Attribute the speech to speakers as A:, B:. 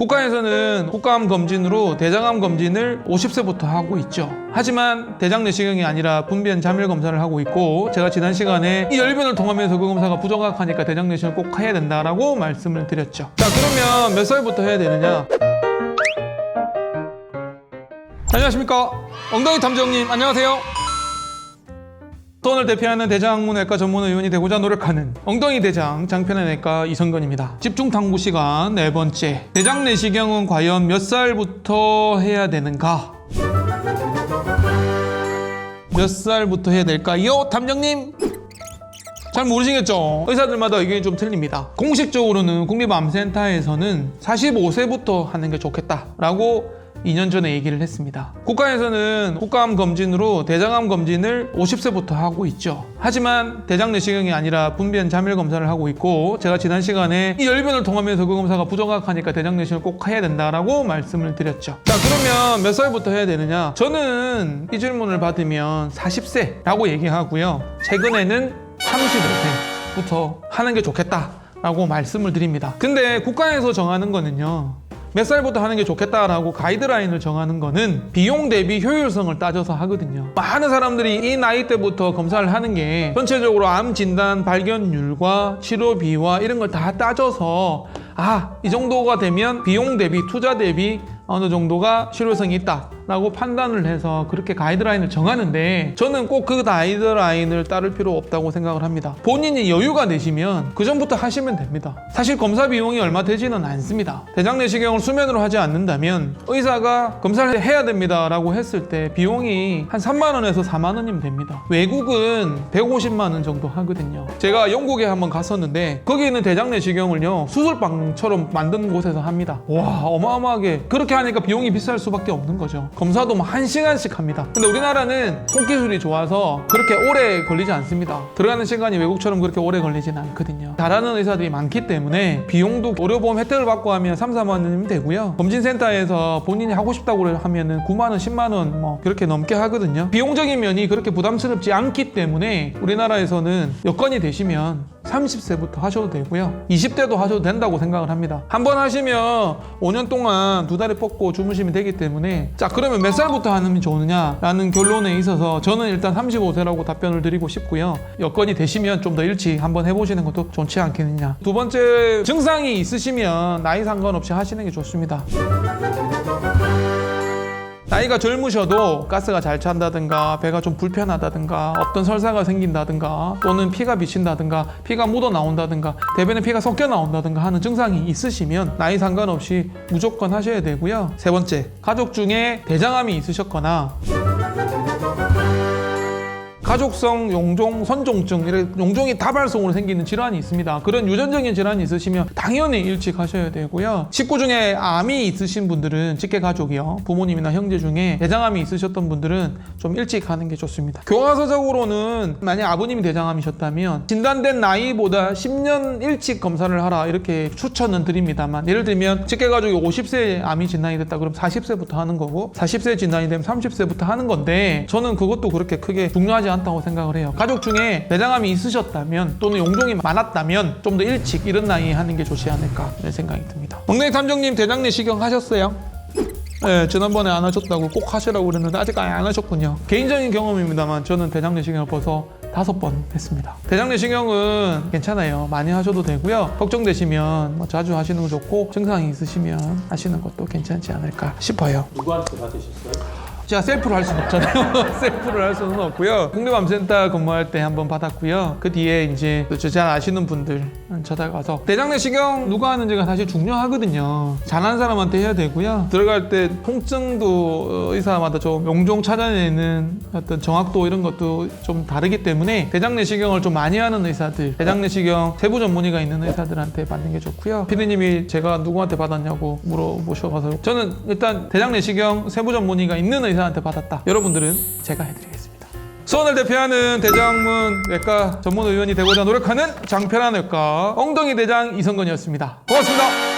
A: 국가에서는 국가암 검진으로 대장암 검진을 50세부터 하고 있죠. 하지만 대장 내시경이 아니라 분비엔 잠열 검사를 하고 있고, 제가 지난 시간에 이 열변을 통하면서 그 검사가 부정확하니까 대장 내시경을 꼭 해야 된다라고 말씀을 드렸죠. 자, 그러면 몇 살부터 해야 되느냐? 안녕하십니까, 엉덩이 탐정님 안녕하세요. 수원을 대표하는 대장학문외과 전문의원이 되고자 노력하는 엉덩이 대장 장편외과 이성건입니다. 집중탐구 시간 네 번째, 대장 내시경은 과연 몇 살부터 해야 되는가? 몇 살부터 해야 될까요, 탐정님? 잘 모르시겠죠? 의사들마다 의견이 좀 틀립니다. 공식적으로는 국립암센터에서는 45세부터 하는 게 좋겠다라고 2년 전에 얘기를 했습니다. 국가에서는 국가암 검진으로 대장암 검진을 50세부터 하고 있죠. 하지만 대장 내시경이 아니라 분비엔 잠열 검사를 하고 있고, 제가 지난 시간에 이 열변을 통하면서 그 검사가 부정확하니까 대장 내시경을 꼭 해야 된다라고 말씀을 드렸죠. 자, 그러면 몇 살부터 해야 되느냐? 저는 이 질문을 받으면 40세라고 얘기하고요. 최근에는 35세부터 하는 게 좋겠다라고 말씀을 드립니다. 근데 국가에서 정하는 거는요, 몇 살부터 하는 게 좋겠다라고 가이드라인을 정하는 거는 비용 대비 효율성을 따져서 하거든요. 많은 사람들이 이 나이 때부터 검사를 하는 게 전체적으로 암 진단 발견율과 치료비와 이런 걸 다 따져서 이 정도가 되면 비용 대비 투자 대비 어느 정도가 실효성이 있다라고 판단을 해서 그렇게 가이드라인을 정하는데, 저는 꼭 그 가이드라인을 따를 필요 없다고 생각을 합니다. 본인이 여유가 되시면 그 전부터 하시면 됩니다. 사실 검사 비용이 얼마 되지는 않습니다. 대장 내시경을 수면으로 하지 않는다면 의사가 검사를 해야 됩니다 라고 했을 때 비용이 한 3만 원에서 4만 원이면 됩니다. 외국은 150만 원 정도 하거든요. 제가 영국에 한번 갔었는데 거기 있는 대장 내시경을요, 수술방처럼 만든 곳에서 합니다. 와, 어마어마하게 그렇게 하니까 비용이 비쌀 수밖에 없는 거죠. 검사도 뭐 1시간씩 합니다. 근데 우리나라는 손기술이 좋아서 그렇게 오래 걸리지 않습니다. 들어가는 시간이 외국처럼 그렇게 오래 걸리진 않거든요. 잘하는 의사들이 많기 때문에 비용도 의료보험 혜택을 받고 하면 3, 4만 원이면 되고요. 검진센터에서 본인이 하고 싶다고 하면은 9만 원, 10만 원 뭐 그렇게 넘게 하거든요. 비용적인 면이 그렇게 부담스럽지 않기 때문에 우리나라에서는 여건이 되시면 30세부터 하셔도 되고요. 20대도 하셔도 된다고 생각을 합니다. 한번 하시면 5년 동안 두 다리 뻗고 주무시면 되기 때문에, 자, 그러면 몇 살부터 하는 게 좋느냐라는 결론에 있어서 저는 일단 35세라고 답변을 드리고 싶고요. 여건이 되시면 좀 더 일찍 한번 해보시는 것도 좋지 않겠느냐. 두 번째, 증상이 있으시면 나이 상관없이 하시는 게 좋습니다. 나이가 젊으셔도 가스가 잘 찬다든가 배가 좀 불편하다든가 어떤 설사가 생긴다든가 또는 피가 비친다든가 피가 묻어 나온다든가 대변에 피가 섞여 나온다든가 하는 증상이 있으시면 나이 상관없이 무조건 하셔야 되고요. 세 번째, 가족 중에 대장암이 있으셨거나 가족성 용종 선종증, 이렇게 용종이 다발성으로 생기는 질환이 있습니다. 그런 유전적인 질환이 있으시면 당연히 일찍 하셔야 되고요. 식구 중에 암이 있으신 분들은, 직계 가족이요, 부모님이나 형제 중에 대장암이 있으셨던 분들은 좀 일찍 하는 게 좋습니다. 교과서적으로는 만약 아버님이 대장암이셨다면 진단된 나이보다 10년 일찍 검사를 하라 이렇게 추천은 드립니다만, 예를 들면 직계 가족이 50세에 암이 진단이 됐다 그럼 40세부터 하는 거고, 40세 진단이 되면 30세부터 하는 건데, 저는 그것도 그렇게 크게 중요하지 않다고 생각을 해요. 가족 중에 대장암이 있으셨다면 또는 용종이 많았다면 좀 더 일찍 이런 나이에 하는 게 좋지 않을까 이런 생각이 듭니다. 엉덩이 탐정님 대장 내시경 하셨어요? 네, 지난번에 안 하셨다고 꼭 하시라고 그랬는데 아직 안 하셨군요. 개인적인 경험입니다만 저는 대장 내시경을 벌써 5번 했습니다. 대장 내시경은 괜찮아요. 많이 하셔도 되고요. 걱정되시면 뭐 자주 하시는 거 좋고, 증상이 있으시면 하시는 것도 괜찮지 않을까 싶어요.
B: 누구한테 받으셨어요?
A: 제가 셀프로 할 수는 없잖아요. 셀프를 할 수는 없고요. 국립암센터 근무할 때 한번 받았고요. 그 뒤에 이제 잘 아시는 분들 찾아가서, 대장 내시경 누가 하는지가 사실 중요하거든요. 잘하는 사람한테 해야 되고요. 들어갈 때 통증도 의사마다 좀 용종 찾아내는 어떤 정확도 이런 것도 좀 다르기 때문에 대장 내시경을 좀 많이 하는 의사들, 대장 내시경 세부 전문의가 있는 의사들한테 받는 게 좋고요. 피디님이 제가 누구한테 받았냐고 물어보셔서 저는 일단 대장 내시경 세부 전문의가 있는 의사한테 받았다. 여러분들은 제가 해드리겠습니다. 수원을 대표하는 대장학문외과 전문의원이 되고자 노력하는 장편외과 엉덩이 대장 이성건이었습니다. 고맙습니다.